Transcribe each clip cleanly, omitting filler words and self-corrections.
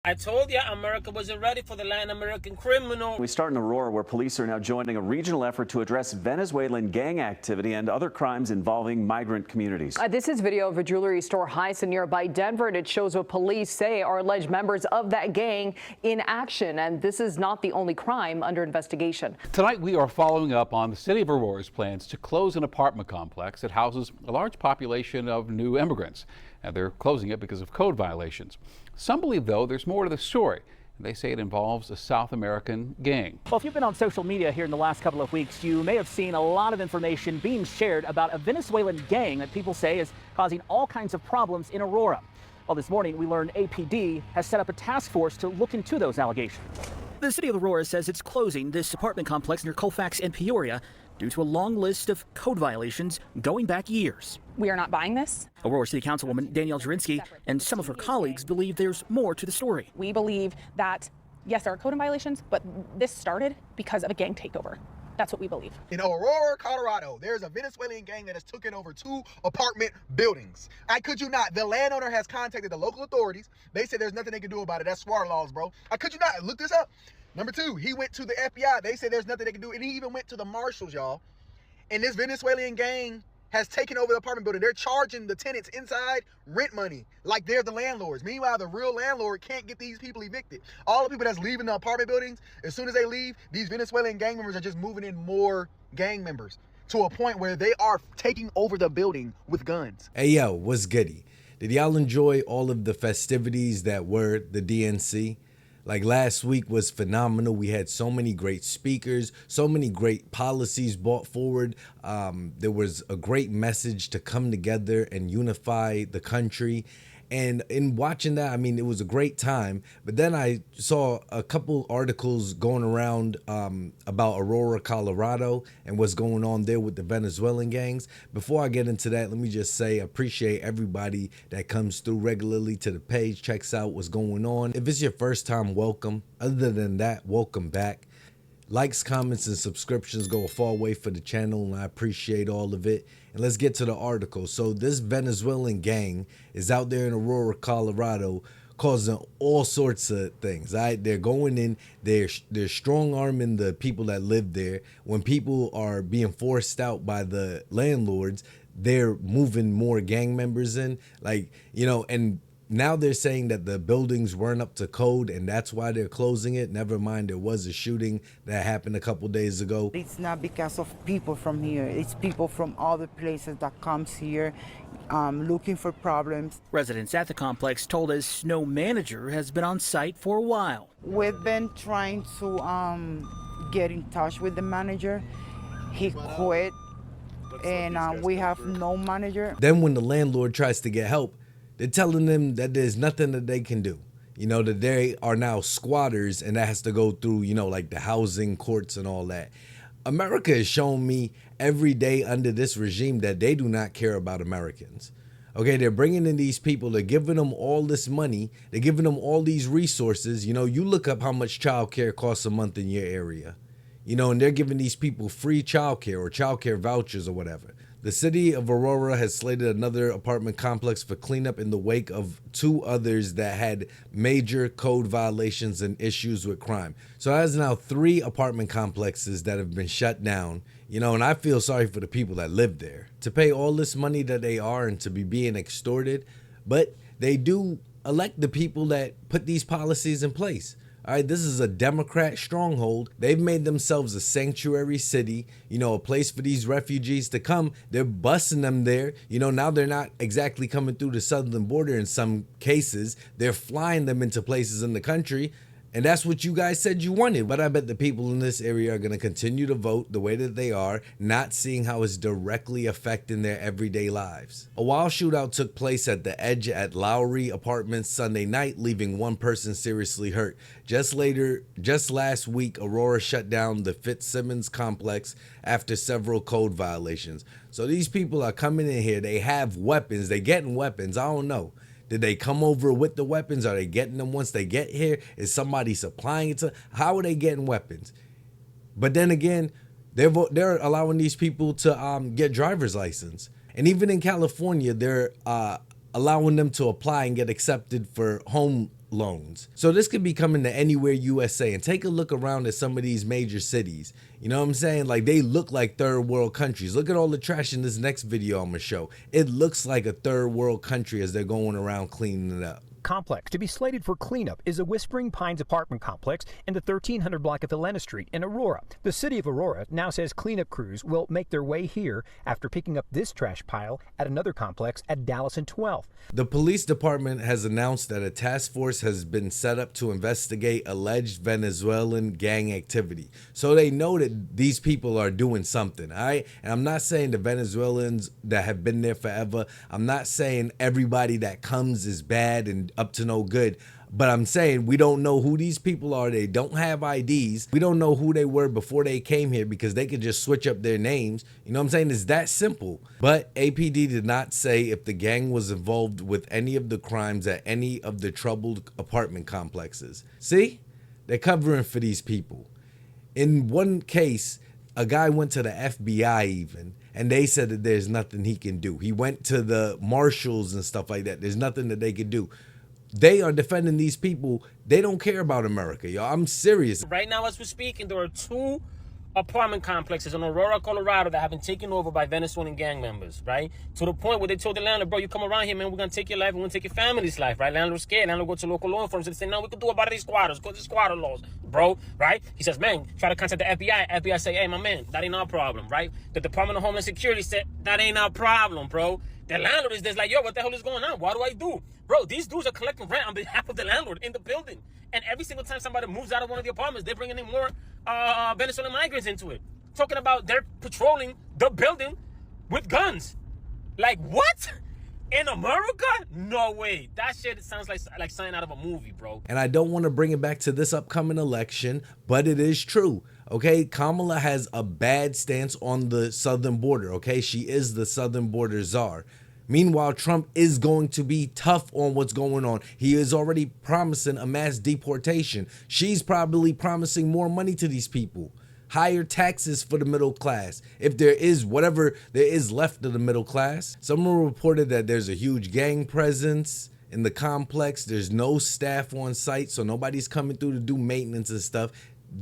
I told you America wasn't ready for the Latin American criminal. We start in Aurora, where police are now joining a regional effort to address Venezuelan gang activity and other crimes involving migrant communities. This is video of a jewelry store heist in nearby Denver, and it shows what police say are alleged members of that gang in action. And this is not the only crime under investigation. Tonight, we are following up on the city of Aurora's plans to close an apartment complex that houses a large population of new immigrants. And they're closing it because of code violations. Some believe, though, there's more to the story. They say it involves a South American gang. Well, if you've been on social media here in the last couple of weeks, you may have seen a lot of information being shared about a Venezuelan gang that people say is causing all kinds of problems in Aurora. Well, this morning we learned APD has set up a task force to look into those allegations. The city of Aurora says it's closing this apartment complex near Colfax and Peoria due to a long list of code violations going back years. We are not buying this. Aurora City Councilwoman Danielle Jurinsky and some of her colleagues believe there's more to the story. We believe that, yes, there are code violations, but this started because of a gang takeover. That's what we believe. In Aurora, Colorado, there's a Venezuelan gang that has taken over 2 apartment buildings. I kid you not, the landowner has contacted the local authorities. They said there's nothing they can do about it. That's SWAR laws, bro. I kid you not, look this up. Number 2, he went to the FBI. They said there's nothing they can do. And he even went to the marshals, y'all. And this Venezuelan gang has taken over the apartment building. They're charging the tenants inside rent money like they're the landlords. Meanwhile, the real landlord can't get these people evicted. All the people that's leaving the apartment buildings, as soon as they leave, these Venezuelan gang members are just moving in more gang members to a point where they are taking over the building with guns. Hey, yo, what's goody? Did y'all enjoy all of the festivities that were the DNC? Like, last week was phenomenal. We had so many great speakers, so many great policies brought forward. There was a great message to come together and unify the country. And in watching that, I mean, it was a great time. But then I saw a couple articles going around about Aurora, Colorado, and what's going on there with the Venezuelan gangs. Before I get into that, let me just say I appreciate everybody that comes through regularly to the page, checks out what's going on. If it's your first time, welcome. Other than that, welcome back. Likes, comments, and subscriptions go a far way for the channel, and I appreciate all of it. And let's get to the article. So this Venezuelan gang is out there in Aurora, Colorado, causing all sorts of things. They're going in, they're strong-arming the people that live there. When people are being forced out by the landlords, they're moving more gang members in. Like, you know, and now they're saying that the buildings weren't up to code and that's why they're closing it. Never mind, there was a shooting that happened a couple days ago. It's not because of people from here. It's people from other places that comes here looking for problems. Residents at the complex told us no manager has been on site for a while. We've been trying to get in touch with the manager. He quit and we have no manager. Then when the landlord tries to get help, they're telling them that there's nothing that they can do. You know, that they are now squatters and that has to go through, you know, like the housing courts and all that. America has shown me every day under this regime that they do not care about Americans. Okay, they're bringing in these people, they're giving them all this money, they're giving them all these resources. You know, you look up how much childcare costs a month in your area, you know, and they're giving these people free childcare or childcare vouchers or whatever. The city of Aurora has slated another apartment complex for cleanup in the wake of 2 others that had major code violations and issues with crime. So there's now 3 apartment complexes that have been shut down, you know, and I feel sorry for the people that live there to pay all this money that they are and to be being extorted. But they do elect the people that put these policies in place. All right, this is a Democrat stronghold. They've made themselves a sanctuary city, you know, a place for these refugees to come. They're busing them there. You know, now they're not exactly coming through the southern border in some cases. They're flying them into places in the country. And that's what you guys said you wanted. But I bet the people in this area are going to continue to vote the way that they are, not seeing how it's directly affecting their everyday lives. A wild shootout took place at the Edge at Lowry Apartments Sunday night, leaving 1 person seriously hurt. Just last week, Aurora shut down the Fitzsimmons complex after several code violations. So these people are coming in here. They have weapons. They're getting weapons. I don't know. Did they come over with the weapons? Are they getting them once they get here? Is somebody supplying it to? How are they getting weapons? But then again, they're allowing these people to get driver's license. And even in California, they're allowing them to apply and get accepted for home loans. So this could be coming to anywhere USA, and take a look around at some of these major cities. You know what I'm saying? Like, they look like third world countries. Look at all the trash in this next video I'm gonna show. It looks like a third world country as they're going around cleaning it up. Complex to be slated for cleanup is a Whispering Pines apartment complex in the 1300 block of Helena Street in Aurora. The city of Aurora now says cleanup crews will make their way here after picking up this trash pile at another complex at Dallas and 12th. The police department has announced that a task force has been set up to investigate alleged Venezuelan gang activity. So they know that these people are doing something, all right? And I'm not saying the Venezuelans that have been there forever. I'm not saying everybody that comes is bad and up to no good. But I'm saying we don't know who these people are. They don't have IDs. We don't know who they were before they came here because they could just switch up their names. You know what I'm saying? It's that simple. But APD did not say if the gang was involved with any of the crimes at any of the troubled apartment complexes. See? They're covering for these people. In one case, a guy went to the FBI even, and they said that there's nothing he can do. He went to the marshals and stuff like that. There's nothing that they could do. They are defending these people. They don't care about America, y'all. I'm serious. Right now, as we're speaking, there are 2 apartment complexes in Aurora, Colorado that have been taken over by Venezuelan gang members, right? To the point where they told the landlord, bro, you come around here, man, we're going to take your life, we're going to take your family's life, right? Landlord's scared. Landlord go to local law enforcement and say, no, we can do about these squatters, because the squatter laws, bro, right? He says, man, try to contact the FBI. FBI say, hey, my man, that ain't our problem, right? The Department of Homeland Security said, that ain't our problem, bro. The landlord is just like, yo, what the hell is going on? What do I do? Bro, these dudes are collecting rent on behalf of the landlord in the building. And every single time somebody moves out of one of the apartments, they're bringing in more Venezuelan migrants into it. Talking about they're patrolling the building with guns. Like, what? In America? No way. That shit sounds like something out of a movie, bro. And I don't want to bring it back to this upcoming election, but it is true. Okay, Kamala has a bad stance on the southern border. Okay, she is the southern border czar. Meanwhile, Trump is going to be tough on what's going on. He is already promising a mass deportation. She's probably promising more money to these people. Higher taxes for the middle class, if there is whatever there is left of the middle class. Someone reported that there's a huge gang presence in the complex. There's no staff on site, so nobody's coming through to do maintenance and stuff.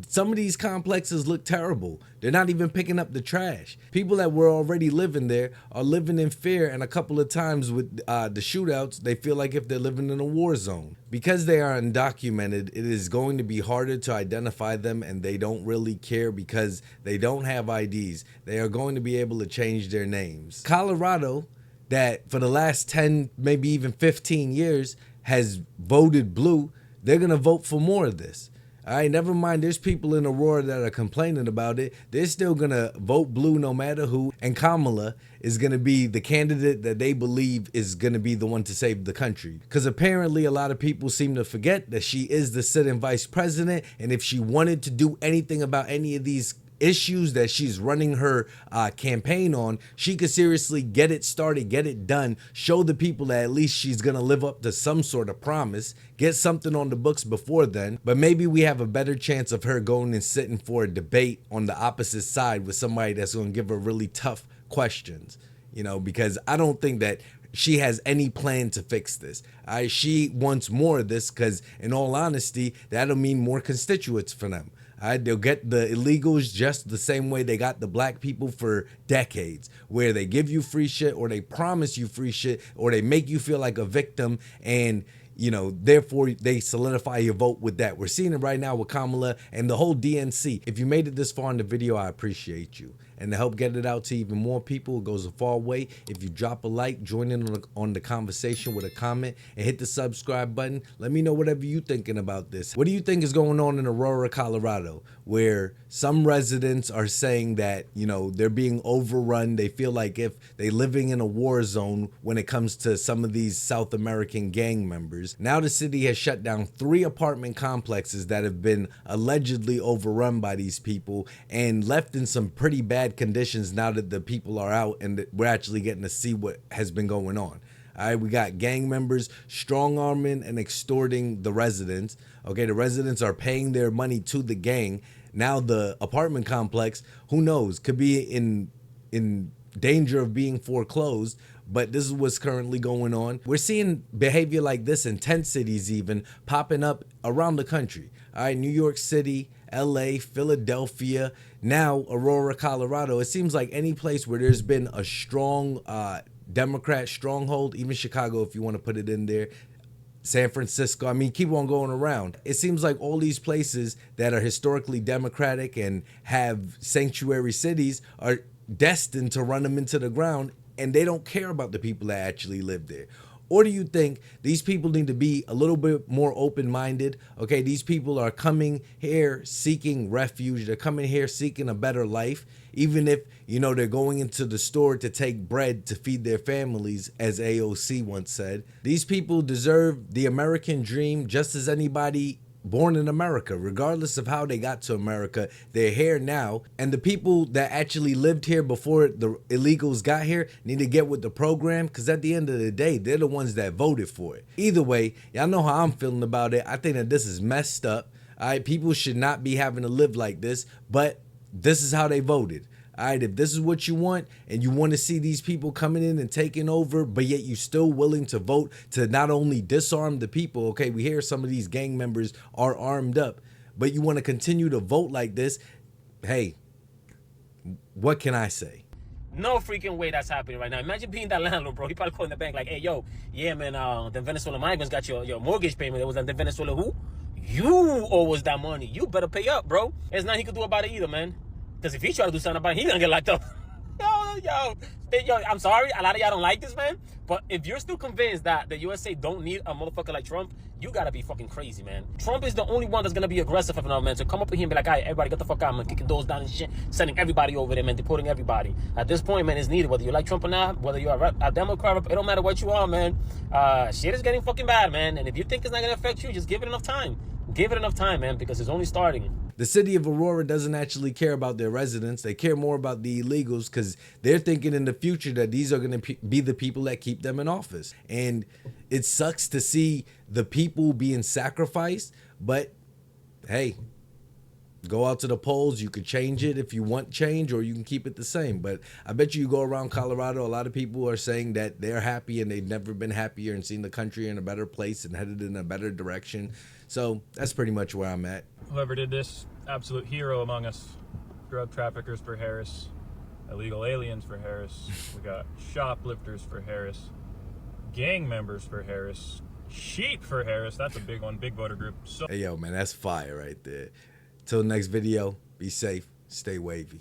Some of these complexes look terrible. They're not even picking up the trash. People that were already living there are living in fear, and a couple of times with the shootouts, they feel like if they're living in a war zone. Because they are undocumented, it is going to be harder to identify them, and they don't really care because they don't have IDs. They are going to be able to change their names. Colorado, that for the last 10, maybe even 15 years has voted blue, they're going to vote for more of this. All right, never mind, there's people in Aurora that are complaining about it. They're still going to vote blue no matter who. And Kamala is going to be the candidate that they believe is going to be the one to save the country. Because apparently a lot of people seem to forget that she is the sitting vice president. And if she wanted to do anything about any of these issues that she's running her campaign on, she could seriously get it started, get it done, show the people that at least she's gonna live up to some sort of promise, get something on the books before then. But maybe we have a better chance of her going and sitting for a debate on the opposite side with somebody that's gonna give her really tough questions, you know, because I don't think that she has any plan to fix this. She wants more of this because, in all honesty, that'll mean more constituents for them. They'll get the illegals just the same way they got the black people for decades, where they give you free shit or they promise you free shit or they make you feel like a victim, and you know, therefore they solidify your vote with that. We're seeing it right now with Kamala and the whole DNC. If you made it this far in the video, I appreciate you. And to help get it out to even more people, it goes a far way. If you drop a like, join in on the conversation with a comment, and hit the subscribe button. Let me know whatever you're thinking about this. What do you think is going on in Aurora, Colorado, where some residents are saying that, you know, they're being overrun? They feel like if they're living in a war zone when it comes to some of these South American gang members. Now the city has shut down 3 apartment complexes that have been allegedly overrun by these people and left in some pretty bad conditions now that the people are out and we're actually getting to see what has been going on. All right, we got gang members strong-arming and extorting the residents. Okay, the residents are paying their money to the gang. Now the apartment complex, who knows, could be in danger of being foreclosed, but this is what's currently going on. We're seeing behavior like this in 10 cities even popping up around the country. All right, New York City, LA, Philadelphia, now Aurora, Colorado. It seems like any place where there's been a strong Democrat stronghold, even Chicago if you want to put it in there, San Francisco, I mean, keep on going around. It seems like all these places that are historically Democratic and have sanctuary cities are destined to run them into the ground, and they don't care about the people that actually live there. Or do you think these people need to be a little bit more open-minded? Okay, these people are coming here seeking refuge. They're coming here seeking a better life, even if, you know, they're going into the store to take bread to feed their families, as AOC once said. These people deserve the American dream just as anybody born in America, regardless of how they got to America. They're here now, and the people that actually lived here before the illegals got here need to get with the program, because at the end of the day, they're the ones that voted for it. Either way, y'all know how I'm feeling about it. I think that this is messed up. All right, people should not be having to live like this, but this is how they voted. All right, if this is what you want and you want to see these people coming in and taking over, but yet you still willing to vote to not only disarm the people, okay, we hear some of these gang members are armed up, but you want to continue to vote like this, hey, what can I say? No freaking way that's happening right now. Imagine being that landlord, bro. He probably calling the bank like, hey, yo, yeah, man, the Venezuelan migrants got your mortgage payment. It was the Venezuela who? You owe us that money. You better pay up, bro. There's nothing he could do about it either, man. Because if he try to do something about it, he's going to get locked up. Yo, I'm sorry. A lot of y'all don't like this, man. But if you're still convinced that the USA don't need a motherfucker like Trump, you got to be fucking crazy, man. Trump is the only one that's going to be aggressive enough, man. So come up with him and be like, all right, everybody get the fuck out, man. Kicking doors down and shit. Sending everybody over there, man. Deporting everybody. At this point, man, it's needed. Whether you like Trump or not, whether you're a Democrat, it don't matter what you are, man. Shit is getting fucking bad, man. And if you think it's not going to affect you, just give it enough time. Give it enough time, man, because it's only starting. The city of Aurora doesn't actually care about their residents. They care more about the illegals because they're thinking in the future that these are going to be the people that keep them in office. And it sucks to see the people being sacrificed, but hey, go out to the polls. You could change it if you want change, or you can keep it the same. But I bet you go around Colorado, a lot of people are saying that they're happy and they've never been happier and seen the country in a better place and headed in a better direction. So that's pretty much where I'm at. Whoever did this, absolute hero among us. Drug traffickers for Harris, illegal aliens for Harris. We got shoplifters for Harris, gang members for Harris, sheep for Harris. That's a big one, big voter group. So hey, yo, man, that's fire right there. Till next video, be safe, stay wavy.